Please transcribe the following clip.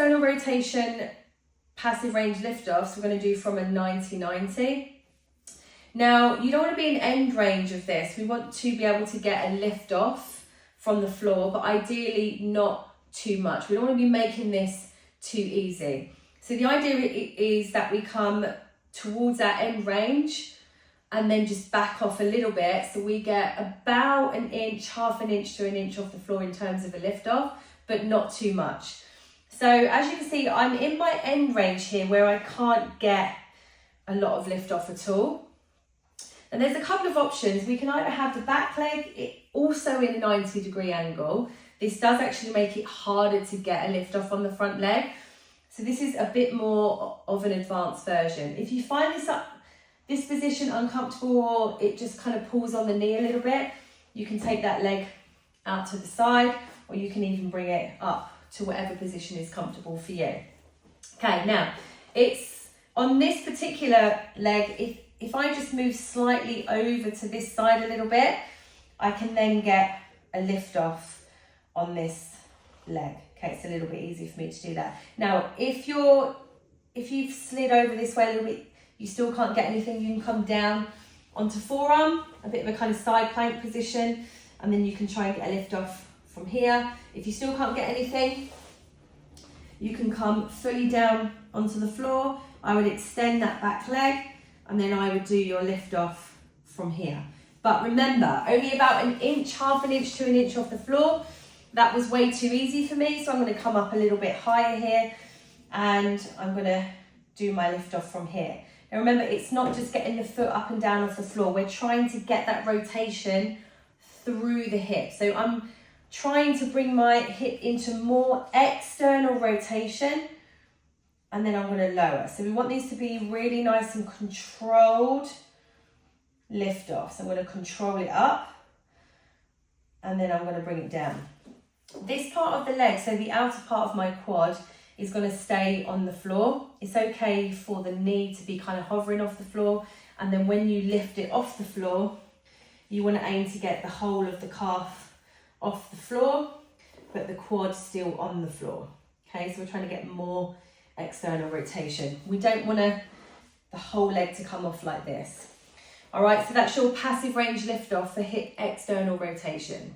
external rotation passive range liftoffs, we're going to do from a 90-90. Now, you don't want to be in end range of this. We want to be able to get a lift off from the floor, but ideally not too much. We don't want to be making this too easy. So the idea is that we come towards our end range and then just back off a little bit, so we get about an inch, half an inch to an inch off the floor in terms of a lift off, but not too much. So as you can see, I'm in my end range here where I can't get a lot of lift off at all. And there's a couple of options. We can either have the back leg also in a 90-degree angle. This does actually make it harder to get a lift off on the front leg. So this is a bit more of an advanced version. If you find this position uncomfortable, or it just kind of pulls on the knee a little bit, you can take that leg out to the side, or you can even bring it up to whatever position is comfortable for you. Okay, now it's on this particular leg, if I just move slightly over to this side a little bit, I can then get a lift off on this leg. Okay, it's a little bit easier for me to do that. Now, if you've slid over this way a little bit, you still can't get anything, you can come down onto forearm, a bit of a kind of side plank position, and then you can try and get a lift off from here. If you still can't get anything, you can come fully down onto the floor. I would extend that back leg, and then I would do your lift off from here. But remember, only about an inch, half an inch to an inch off the floor. That was way too easy for me, so I'm going to come up a little bit higher here, and I'm going to do my lift off from here. Now remember, it's not just getting the foot up and down off the floor. We're trying to get that rotation through the hip. So I'm trying to bring my hip into more external rotation, and then I'm going to lower. So we want these to be really nice and controlled lift off. So I'm going to control it up, and then I'm going to bring it down. This part of the leg, so the outer part of my quad, is going to stay on the floor. It's okay for the knee to be kind of hovering off the floor, and then when you lift it off the floor, you want to aim to get the whole of the calf off the floor, but the quad still on the floor. Okay, so we're trying to get more external rotation. We don't want the whole leg to come off like this. All right, so that's your passive range lift off for hip external rotation.